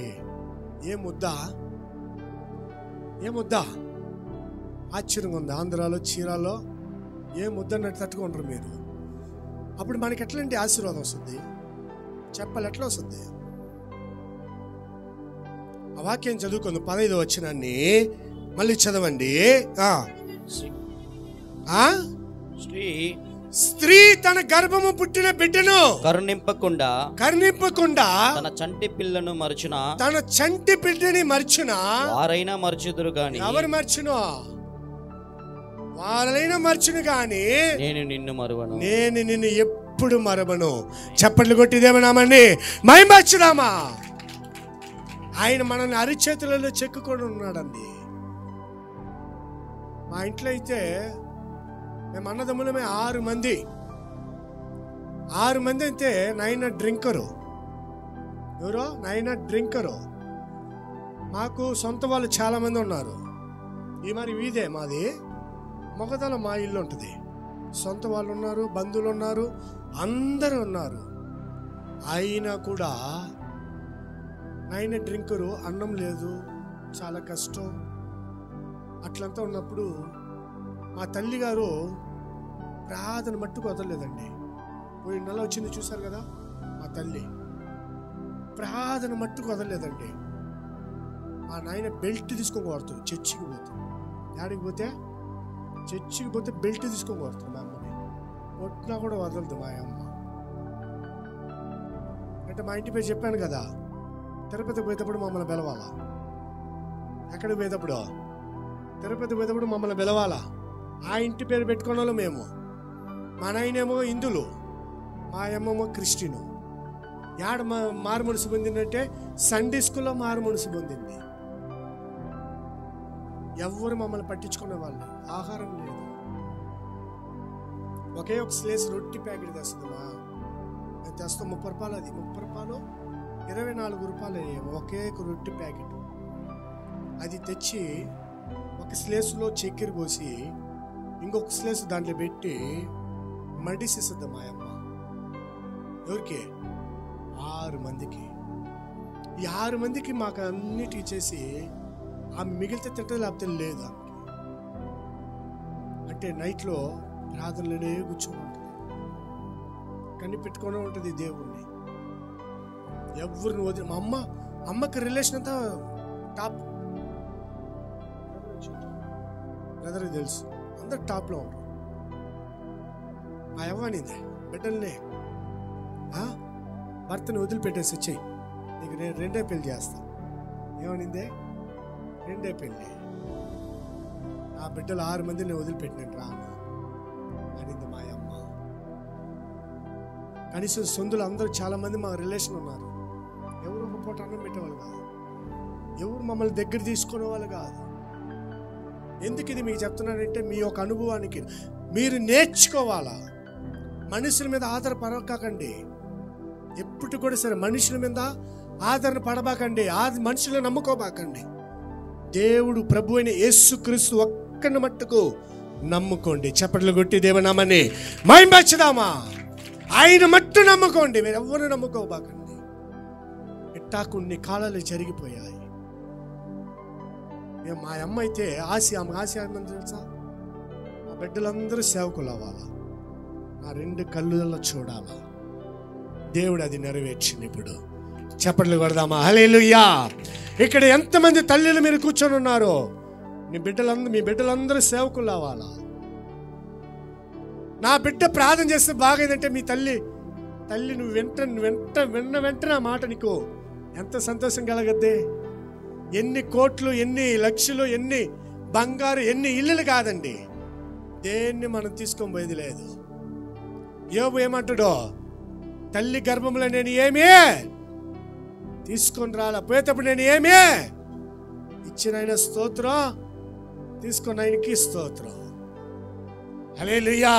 ఏముద్దా ఆశ్చర్యంగా ఉంది. ఆంధ్రాలో చీరాలో ఏముద్దన్నట్టు తట్టుకుంటారు మీరు. అప్పుడు మనకి ఎట్లాంటి ఆశీర్వాదం వస్తుంది చెప్పాలి, ఎట్లా వస్తుంది? ఆ వాక్యం చదువుకుంది 15వ వచనాన్ని మళ్ళీ చదవండి. స్త్రీ తన గర్భము పుట్టిన బిడ్డను కరుణింపకుండా తన చంటి బిడ్డని మర్చున వారైనా మర్చుదురు గాని, ఎవరు మర్చును? వారైనా మర్చును గాని నేను నిన్ను ఎప్పుడు మరవను. చప్పట్లు కొట్టి దేవనామని మహిమచ్చుదామా. ఆయన మనల్ని అరిచేతులలో చెక్కుకొని ఉన్నాడండి. మా ఇంట్లో అయితే మేము అన్నదమ్ములమే 6 మంది అయితే 9 డ్రింకరు. ఎవరో 9 డ్రింకరు. మాకు సొంత వాళ్ళు చాలా మంది ఉన్నారు. ఈ మరి వీధే మాది, మొగదల మా ఇల్లు ఉంటుంది. సొంత వాళ్ళు ఉన్నారు, బంధువులు ఉన్నారు, అందరూ ఉన్నారు. అయినా కూడా 9 డ్రింకరు, అన్నం లేదు, చాలా కష్టం. అట్లంతా ఉన్నప్పుడు మా తల్లి గారు ప్రార్థన మట్టుకు వదలలేదండి. పోయిన నెల వచ్చింది చూశారు కదా, మా తల్లి ప్రార్థన మట్టుకు వదలలేదండి. మా నాయన బెల్ట్ తీసుకొని కొడతాడు చర్చికి పోతే. యాడికి పోతే? చర్చికి పోతే బెల్ట్ తీసుకొని కొడతాడు మా అమ్మని. కొట్టినా కూడా వదలదు మా అమ్మ. అంటే మా ఇంటి పేరు చెప్పాను కదా, తిరుపతి పోయేటప్పుడు మమ్మల్ని పిలవాలా. ఎక్కడికి పోయేటప్పుడు? తిరుపతి పోయేటప్పుడు మమ్మల్ని పిలవాలా. ఆ ఇంటి పేరు పెట్టుకున్న వాళ్ళు మేము. మా నాయనేమో హిందువులు, మా అమ్మేమో క్రిస్టియను. యాడ మారు మనసు పొందిందంటే సండే స్కూల్లో మారు మనసు పొందింది. ఎవరు మమ్మల్ని పట్టించుకునే వాళ్ళు. ఆహారం లేదు. ఒకే ఒక స్లేస్ రొట్టి ప్యాకెట్ తెస్తుందమ్మా. అది తెస్తాం 30 రూపాయలు. అది 30 రూపాయలు 24 రూపాయలు ఒకే రొట్టి ప్యాకెట్. అది తెచ్చి ఒక స్లేసులో చక్కెర పోసి ఇంకొక స్లేస్ దాంట్లో పెట్టి మడిసిస్తుంది మా అమ్మ. ఎవరికి? 6 మందికి. ఈ 6 మందికి మాకు అన్నిటికీ చేసి ఆ మిగిలితే తింటే లేకపోతే లేదు ఆమెకి. అంటే నైట్లో ప్రార్థనలోనే కూర్చొని ఉంటుంది, కన్ని పెట్టుకొని ఉంటుంది దేవుణ్ణి. ఎవరిని వదిలి మా అమ్మకి రిలేషన్ అంతా టాప్. బ్రదర్కి తెలుసు, అందరు టాప్లో ఉంటారు. మా అవ్వనిందే బిడ్డల్ని భర్తని వదిలిపెట్టేసి వచ్చాయి, నీకు నేను 2వ పెళ్లి చేస్తా. ఏమనిందే? 2వ పెళ్ళి. ఆ బిడ్డలు 6 మందిని వదిలిపెట్టినాను రాను అనింది మా అమ్మ. కనీసం సొందులు అందరూ చాలా మంది మా రిలేషన్ ఉన్నారు. ఎవరు ఒక పూట అన్నం పెట్టేవాళ్ళు కాదు, ఎవరు మమ్మల్ని దగ్గర తీసుకునే వాళ్ళు కాదు. ఎందుకు ఇది మీకు చెప్తున్నానంటే మీ యొక్క అనుభవానికి మీరు నేర్చుకోవాలా. మనుషుల మీద ఆధారపడకండి. ఎప్పుడు కూడా సరే మనుషుల మీద ఆదరణ పడబాకండి, మనుషులను నమ్ముకోబాకండి. దేవుడు ప్రభు అయిన యేసుక్రీస్తు ఒక్కని మట్టుకు నమ్ముకోండి. చప్పట్లు కొట్టి దేవనామాన్ని మహిమపరచుదామా. ఆయన మట్టు నమ్ముకోండి, మీరు ఎవరు నమ్ముకోబాకండి. ఎట్టాకున్ని కాలాలు జరిగిపోయాయి. మా అమ్మ అయితే ఆమె ఆశ ఏమని తెలుసా? మా బిడ్డలందరూ సేవకులు అవ్వాలా, నా 2 కళ్ళల్లో చూడాలా. దేవుడు అది నెరవేర్చింది. ఇప్పుడు చప్పట్లు కొడదామా? హల్లెలూయా. ఇక్కడ ఎంతమంది తల్లులు మీరు కూర్చొని ఉన్నారో, మీ బిడ్డలందరూ సేవకులు అవ్వాలా. నా బిడ్డ ప్రార్థన చేస్తే బాగైందంటే మీ తల్లి నువ్వు విన్న వెంటనే ఆ మాట నీకు ఎంత సంతోషం కలగద్దే. ఎన్ని కోట్లు, ఎన్ని లక్షలు, ఎన్ని బంగారు, ఎన్ని ఇల్లులు కాదండి, దేన్ని మనం తీసుకొని పోయేది లేదు. యోబు ఏమంటాడో, తల్లి గర్భంలో నేను ఏమీ తీసుకొని రాలా, పోయేటప్పుడు నేను ఏమీ ఇచ్చిన ఆయన స్తోత్రం, తీసుకొని ఆయనకి స్తోత్రం. హల్లెలూయా,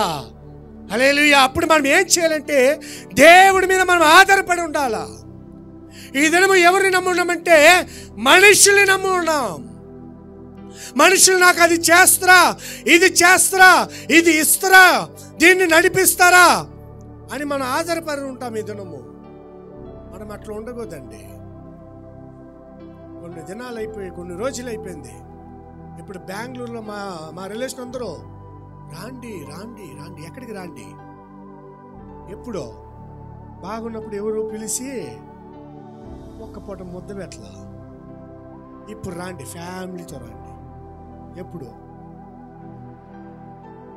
హల్లెలూయా. అప్పుడు మనం ఏం చేయాలంటే దేవుడి మీద మనం ఆధారపడి ఉండాలా. ఈ దినము ఎవరిని నమ్మున్నామంటే మనుషుల్ని నమ్మున్నాం. మనుషులు నాకు అది చేస్తారా, ఇది చేస్తారా, ఇది ఇస్తారా, దీన్ని నడిపిస్తారా అని మనం ఆధారపడి ఉంటాం. ఈ దినము మనం అట్లా ఉండకూడదండి. కొన్ని దినాలు అయిపోయి, కొన్ని రోజులు అయిపోయింది. ఇప్పుడు బెంగళూరులో మా రిలేషన్ అందరూ రాండి రాండి రాండి, ఎక్కడికి రాండి, ఎప్పుడో బాగున్నప్పుడు ఎవరు పిలిచి ఒక్క పూట ముద్ద పెట్టలా, ఇప్పుడు రాండి ఫ్యామిలీతో రండి. ఎప్పుడు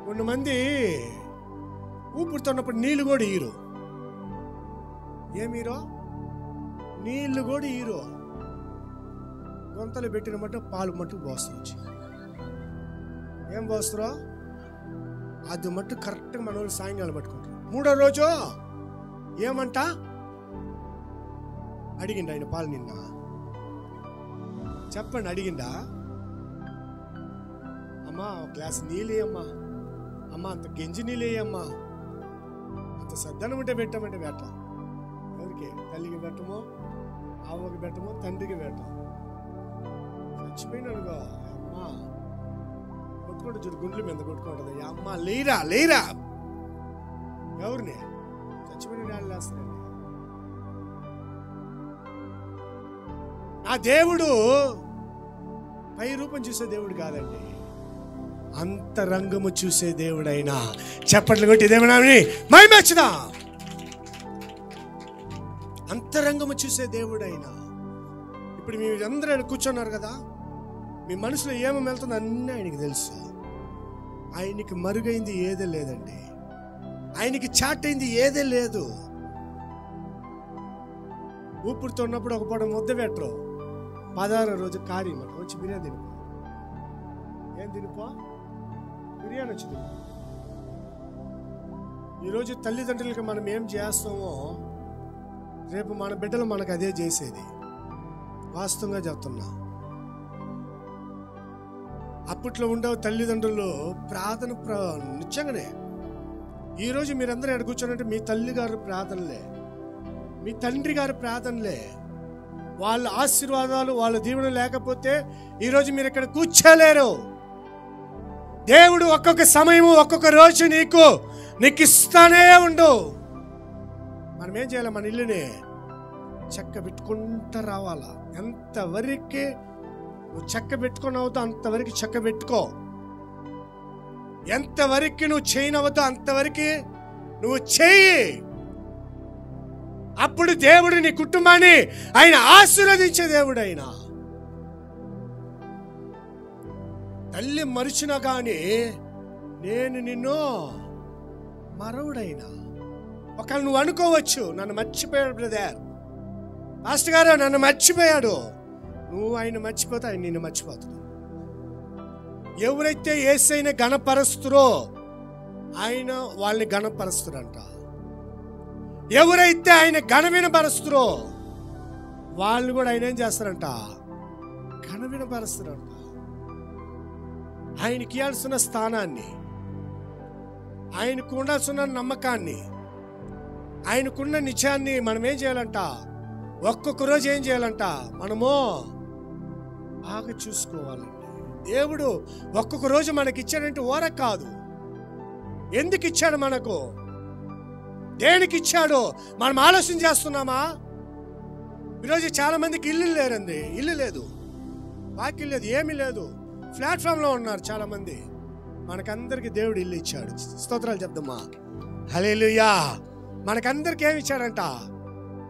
కొంతమంది ఊపిరితున్నప్పుడు నీళ్ళు కూడా ఈరు. ఏమీరో నీళ్ళు కూడా ఈరు, గొంతలు పెట్టిన మట్టు పాలు మట్టుకు పోస్తారు. ఏం పోస్తారో అది మట్టు కరెక్ట్గా మన వాళ్ళు సాయంకాలం పట్టుకుంటారు. 3వ రోజు ఏమంట అడిగిండా ఆయన పాలు నిన్న? చెప్పండి, అడిగిండా? అమ్మా ఒక గ్లాస్ నీళ్ళు అమ్మా, అమ్మ అంత గెంజి నీళ్ళు వేయమ్మా, అంత సద్దనం ఉంటే పెట్టమంటే పెట్ట. ఎవరికి? తల్లికి పెట్టమో, అవ్వకి పెట్టమో, తండ్రికి పెట్టం. చచ్చిపోయినాడుగా అమ్మా కొట్టుకుంటూ చూడు, గుండ్ల మీద కొట్టుకుంటుంది. అమ్మ లేరా లేరా, ఎవరిని? చచ్చిపోయిన వాళ్ళు లేస్తారండి. ఆ దేవుడు పై రూపం చూసే దేవుడు కాదండి, అంతరంగము చూసే దేవుడైనా. చప్పట్లు కొట్టి దేవుడా మహిమేచ్చుదా. అంతరంగము చూసే దేవుడైనా. ఇప్పుడు మీరు అందరూ కూర్చున్నారు కదా, మీ మనసులో ఏమో వెళ్తుందో అన్నీ ఆయనకి తెలుసు. ఆయనకి మరుగైంది ఏదే లేదండి, ఆయనకి చాటైంది ఏదే లేదు. ఊపిరితో ఉన్నప్పుడు ఒక పూట ముద్ద పెట్టరు, 16వ రోజు కార్యం వచ్చి బిర్యానీ తినిపో. ఏం తినిపో? బిర్యానీ వచ్చి తినిపో. ఈరోజు తల్లిదండ్రులకి మనం ఏం చేస్తామో రేపు మన బిడ్డలు మనకు అదే చేసేది. వాస్తవంగా చెప్తున్నా. అప్పట్లో ఉండే తల్లిదండ్రులు ప్రార్థన నిజంగానే. ఈరోజు మీరందరూ ఎక్కడ కూర్చోనంటే మీ తల్లి గారు ప్రార్థనలే, మీ తండ్రి గారు ప్రార్థనలే. వాళ్ళ ఆశీర్వాదాలు, వాళ్ళ దీవెన లేకపోతే ఈరోజు మీరు ఇక్కడ కూర్చోలేరు. దేవుడు ఒక్కొక్క సమయము, ఒక్కొక్క రోజు నీకు ఇస్తానే ఉండు. మనం ఏం చేయాలి? మన ఇల్లుని చెక్క పెట్టుకుంటూ రావాలా. ఎంతవరకు నువ్వు చెక్క పెట్టుకుని అవుతావు అంతవరకు చెక్క పెట్టుకో. ఎంతవరకు నువ్వు చేయనవుతావు అంతవరకు నువ్వు చేయి. అప్పుడు దేవుడు నీ కుటుంబాన్ని ఆయన ఆశీర్వదించే దేవుడు. ఆయన తల్లి మరిచినా కానీ నేను నిన్ను మరవుడైనా. ఒకవేళ నువ్వు అనుకోవచ్చు, నన్ను మర్చిపోయాడు బ్రదర్, మాస్టర్ గారు నన్ను మర్చిపోయాడు. నువ్వు ఆయన మర్చిపోతే ఆయన నిన్ను మర్చిపోతాడు. ఎవరైతే యేసయ్యని గణపరుస్తురో ఆయన వాళ్ళని గణపరుస్తురంట. ఎవరైతే ఆయన ఘనవినపరుస్తురో వాళ్ళు కూడా ఆయన ఏం చేస్తారంట? ఘనవినపరుస్తారంట. ఆయనకి ఇవ్వాల్సిన స్థానాన్ని, ఆయనకు ఉండాల్సిన నమ్మకాన్ని, ఆయనకున్న నిజాన్ని మనం ఏం చేయాలంట? ఒక్కొక్క రోజు ఏం చేయాలంట? మనము బాగా చూసుకోవాలండి. దేవుడు ఒక్కొక్క రోజు మనకి ఇచ్చాడంటే ఓర కాదు. ఎందుకు ఇచ్చాడు మనకు? దేనికి ఇచ్చాడు? మనం ఆలోచన చేస్తున్నామా? ఈరోజు చాలా మందికి ఇల్లు లేరండి, ఇల్లు లేదు, వాకిల్ లేదు, ఏమీ లేదు, ప్లాట్ఫామ్లో ఉన్నారు చాలా మంది. మనకందరికి దేవుడు ఇల్లు ఇచ్చాడు. స్తోత్రాలు చెప్దామా? హల్లెలూయా. మనకందరికి ఏమి ఇచ్చాడంట?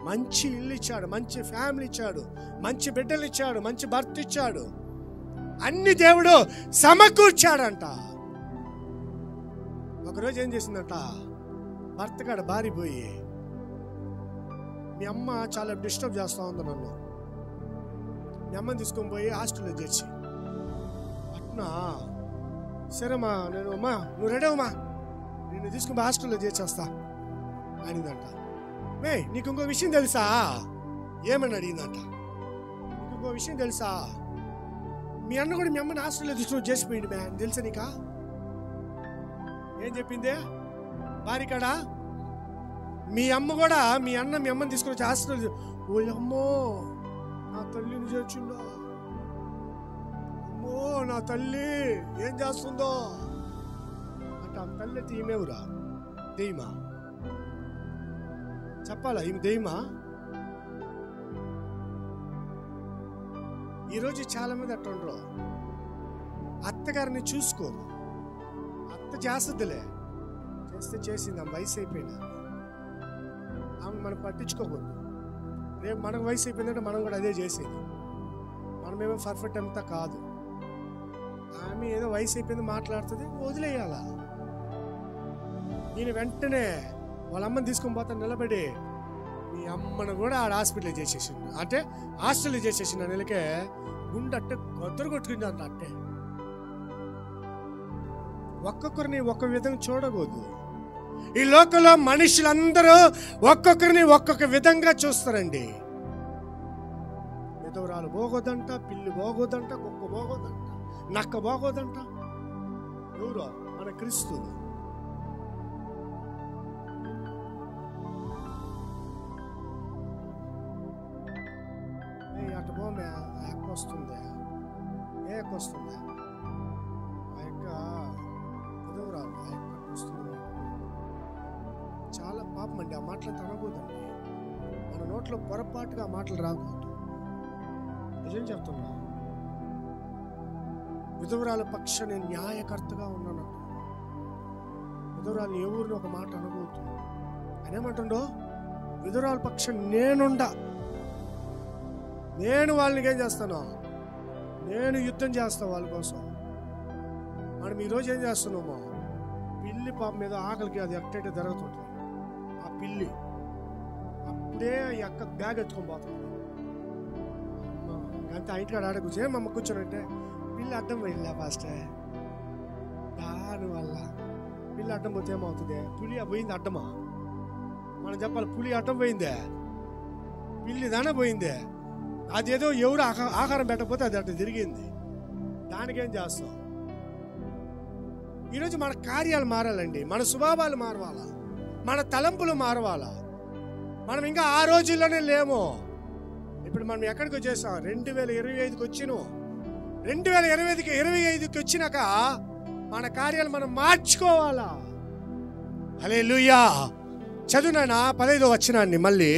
మంచి ఇల్లు ఇచ్చాడు, మంచి ఫ్యామిలీ ఇచ్చాడు, మంచి బిడ్డలు ఇచ్చాడు, మంచి భర్త ఇచ్చాడు. అన్ని దేవుడు సమకూర్చాడంట. ఒకరోజు ఏం చేసిందంట, భర్త కాడ బారిపోయి, మీ అమ్మ చాలా డిస్టర్బ్ చేస్తూ ఉంది నన్ను, మీ అమ్మని తీసుకొని పోయి హాస్టల్లో చేర్చి. అట్నా, సరేమ్మా, నువ్వు రెడీ అమ్మా, నేను తీసుకుని హాస్టల్లో చేర్చేస్తా అనిందంట. నీకు ఇంకో విషయం తెలుసా? ఏమని అడిగిందంట. నీకు ఇంకో విషయం తెలుసా? మీ అన్న కూడా మీ అమ్మని హాస్టల్లో తీసుకుని చేసిపోయింది మే అని తెలుసా నీకా? ఏం చెప్పిందే భార్య కాడ? మీ అమ్మ కూడా మీ అమ్మని తీసుకుని వచ్చి హాస్టల్. ఓ అమ్మో, నా తల్లిని చేర్చుందో, అమ్మో నా తల్లి ఏం చేస్తుందో అంటే ఆ తల్లి అయితే ఈమెవురా? దెయ్యమా? చెప్పాలా ఈమె దెయ్యమా? ఈరోజు చాలా మంది అట్లా ఉండరు. అత్తగారిని చూసుకోరు. అత్త చేస్తుందిలే, చేస్తే చేసింది, ఆమె వయసు అయిపోయినా ఆమె మనం పట్టించుకోకూడదు. రేపు మనకు వయసు అయిపోయిందంటే మనం కూడా అదే చేసేది. మనమేమో పర్ఫెక్ట్ అంతా కాదు. ఆమె ఏదో వయసు అయిపోయింది మాట్లాడుతుంది, వదిలేయాలా. నేను వెంటనే వాళ్ళ అమ్మని తీసుకొని పోతాను, నిలబడి మీ అమ్మను కూడా ఆడ హాస్పిటల్ చేసేసింది, అంటే హాస్టల్లో చేసేసిన నెలకే గుండె అట్టే గొద్దరు కొట్టుకుంది అంట. అంటే ఒక్కొక్కరిని ఒక్క విధంగా చూడకూడదు. ఈ లోకంలో మనుషులందరూ ఒక్కొక్కరిని ఒక్కొక్క విధంగా చూస్తారండి. విధవరాలు బాగోదంట, పిల్లి బాగోదంట, కుక్క బాగోదంట, నక్క బాగోదంట. ఎవరో మన క్రీస్తులు. అటు పోమే, ఆ ఎక్క వస్తుంది, ఏ ఎక్క వస్తుంది, ఆ ఎక్క విధవరాలు, ఆ ఎక్క వస్తుంది. చాలా పాపం అండి. ఆ మాటలు అనకూడదండి. మన నోట్లో పొరపాటుగా ఆ మాటలు రాకూడదు. నిజం చెప్తున్నా, విధవరాల పక్ష నేను న్యాయకర్తగా ఉన్నాను. విధవరాలు ఎవరిని ఒక మాట అనకూడదు. అనేమంటుండో, విధవరాల పక్షం నేను వాళ్ళని ఏం చేస్తాను, నేను యుద్ధం చేస్తాను వాళ్ళ కోసం. మనం ఈరోజు ఏం చేస్తున్నామో, పిల్లి పాప మీద ఆకలికి అది ఎక్కడైతే జరుగుతుంటుంది, ఆ పిల్లి అప్పుడే ఎక్క బ్యాగ్ ఎత్తుకొని పోతుంది. అంతే ఆ ఇంటికాడ ఆడ కూర్చొని మమ్మ కూర్చొని పిల్లి అడ్డం పోయిందిలే ఫాస్టే. దానివల్ల పిల్లి అడ్డం పోతే ఏమవుతుంది? పులి పోయింది అడ్డమా? మనం చెప్పాలి, పులి అడ్డం పోయిందే, పిల్లి దానే పోయిందే. అదేదో ఎవరు ఆహారం పెట్టకపోతే అది అట్లా తిరిగింది. దానికేం చేస్తాం? ఈరోజు మన కార్యాలు మారాలండి, మన స్వభావాలు మారవాలా, మన తలంపులు మారవాలా. మనం ఇంకా ఆ రోజుల్లోనే లేము. ఇప్పుడు మనం ఎక్కడికి వచ్చేసాం? 2025కి వచ్చిను. 2025కి వచ్చినాక మన కార్యాలు మనం మార్చుకోవాలా. హల్లెలూయా. చదువునా 15వ వచనాన్ని మళ్ళీ.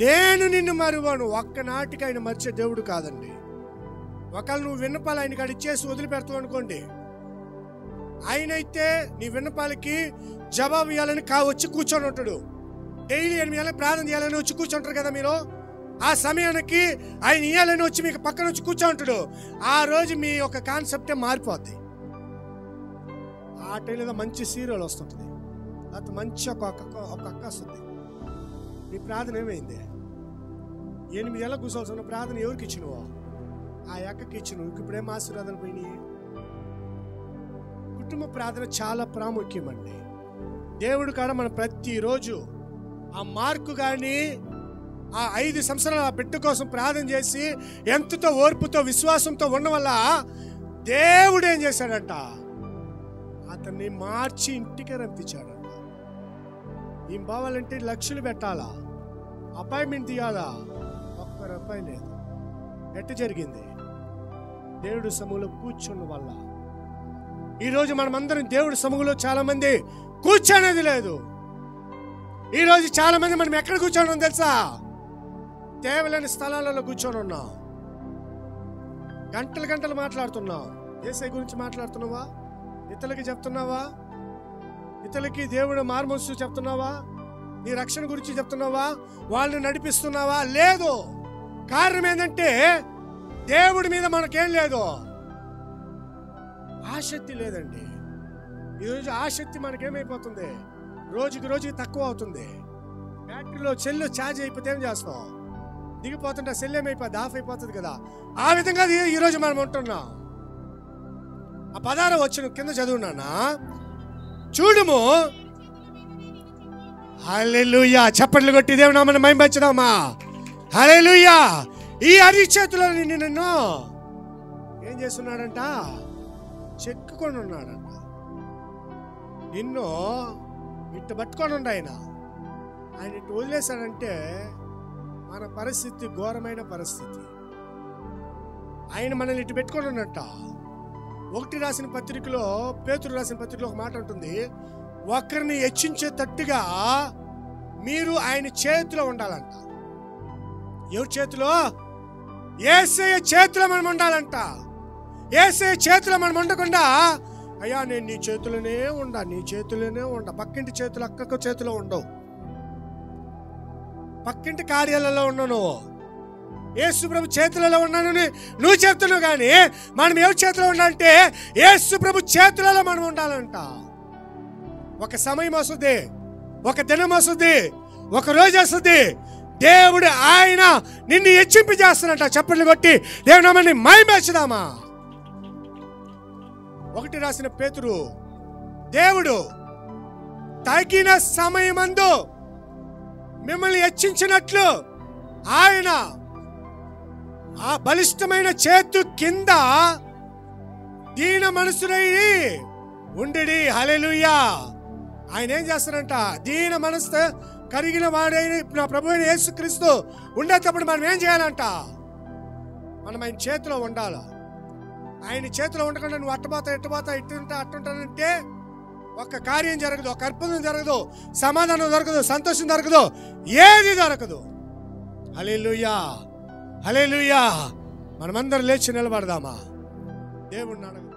నేను నిన్ను మరువను. ఒక్కనాటికి ఆయన మర్చే దేవుడు కాదండి. ఒకవేళ నువ్వు విన్నపాలు ఆయనకి అడిచేసి వదిలిపెడతావు అనుకోండి, ఆయనైతే నీ విన్నపాలకి జవాబు ఇవ్వాలని వచ్చి కూర్చొని ఉంటాడు. డైలీ 8 గంటలకు ప్రార్థన చేయాలని వచ్చి కూర్చుంటారు కదా మీరు. ఆ సమయానికి ఆయన ఇవ్వాలని వచ్చి మీకు పక్కన వచ్చి కూర్చోంటాడు. ఆ రోజు మీ యొక్క కాన్సెప్టే మారిపోద్ది. ఆ టైంలో మంచి సీరియల్ వస్తుంటుంది, అది మంచి ఒక అక్క వస్తుంది. నీ ప్రార్థన ఏమైంది? 8 ఏళ్ళ కూర్చోవలసిన ప్రార్థన ఎవరికి ఇచ్చినవో ఆ అక్కకి ఇచ్చినవు. ఇప్పుడేం ఆశీర్వాదాలు పోయినాయి? కుటుంబ ప్రార్థన చాలా ప్రాముఖ్యం అండి. దేవుడు కాడ మనం ప్రతిరోజు ఆ మార్కు కానీ ఆ 5 సంవత్సరాల ఆ బిడ్డ కోసం ప్రార్థన చేసి ఎంతతో ఓర్పుతో విశ్వాసంతో ఉన్న వల్ల దేవుడు ఏం చేశాడంట, అతన్ని మార్చి ఇంటికే రంపించాడంట. ఏం బావాలంటే లక్షలు పెట్టాలా, అపాయింట్మెంట్ తీయాలా, ₹1 లేదు. ఎట్టు జరిగింది? దేవుడు సమూహంలో కూర్చున్న వల్ల. ఈరోజు మనమందరం దేవుడి సమూహంలో చాలా మంది కూర్చోనేది లేదు. ఈరోజు చాలా మంది మనం ఎక్కడ కూర్చోన్నాం తెలుసా? దేవలేని స్థలాలలో కూర్చొని ఉన్నాం. గంటలు మాట్లాడుతున్నాం. యేసయ్య గురించి మాట్లాడుతున్నావా? ఇతరులకి చెప్తున్నావా? ఇతరులకి దేవుడు మార్మోసు చెప్తున్నావా? నీ రక్షణ గురించి చెప్తున్నావా? వాళ్ళని నడిపిస్తున్నావా? లేదు. కారణం ఏంటంటే దేవుడి మీద మనకేం లేదు, ఆసక్తి లేదండి. ఈరోజు ఆసక్తి మనకేమైపోతుంది, రోజుకి తక్కువ అవుతుంది. బ్యాటరీలో సెల్ ఛార్జ్ అయిపోతే ఏం చేస్తాం? దిగిపోతుంటే సెల్ ఏమైపోతుంది, ఆఫ్ అయిపోతుంది కదా. ఆ విధంగా ఈరోజు మనం ఉంటున్నాం. ఆ 16 వచనం కింద చదువునానా, చూడుము. హల్లెలూయా. చప్పట్లు కొట్టి దేవుని నామమున మహిమపరచుదామా. హల్లెలూయా. ఈ అరిచేతిలో నిన్ను ఏం చేస్తున్నాడంట? చెక్కుకొని ఉన్నాడంట. నిన్ను ఇట్టు పట్టుకొని ఉండ ఆయన ఇట్టు వదిలేశాడంటే మన పరిస్థితి ఘోరమైన పరిస్థితి. ఆయన మనల్ని ఇటు పెట్టుకొని ఉన్నట్ట. 1 రాసిన పత్రికలో, పేతురు రాసిన పత్రికలో ఒక మాట ఉంటుంది, ఒకరిని హెచ్చించేటట్టుగా మీరు ఆయన చేతిలో ఉండాలంట. ఎవరి చేతిలో? యేసయ్య చేతిలో మనం ఉండాలంట. యేసయ్య చేతిలో మనం ఉండకుండా, అయ్యా నేను నీ చేతిలోనే ఉండ. పక్కింటి చేతులు అక్కకు చేతిలో ఉండవు, పక్కింటి కార్యాలలో ఉన్నాను. యేసు ప్రభు చేతులలో ఉన్నానని నువ్వు చెప్తున్నావు, కానీ మనం ఎవరి చేతిలో ఉండాలంటే యేసు ప్రభు చేతులలో మనం ఉండాలంట. ఒక సమయం వస్తుంది, ఒక దినం వస్తుంది, ఒక రోజు వస్తుంది, దేవుడు ఆయన నిన్ను హెచ్చింపు చేస్తున్నట్ట. చప్పట్లు కొట్టి దేవుని నామాన్ని మహిమపరచుదామా. 1 రాసిన పేతురు, దేవుడు తగిన సమయమందు మిమ్మల్ని హెచ్చించినట్లు ఆయన ఆ బలిష్టమైన చేతు కింద దీన మనసునై ఉండి. హల్లెలూయా. ఆయన ఏం చేస్తారంట? దీన మనసు కరిగిన వాడైన నా ప్రభు అయిన యేసుక్రీస్తు ఉండేటప్పుడు మనం ఏం చేయాలంట? మనం ఆయన చేతిలో ఉండాలి. ఆయన చేతిలో ఉండకుండా నువ్వు ఎట్టబోతా అట్టుంటానంటే ఒక్క కార్యం జరగదు, ఒక అద్భుతం జరగదు, సమాధానం దొరకదు, సంతోషం దొరకదు, ఏది దొరకదు. హల్లెలూయా. హల్లెలూయా. మనమందరం లేచి నిలబడదామా? దేవుడిని అడగ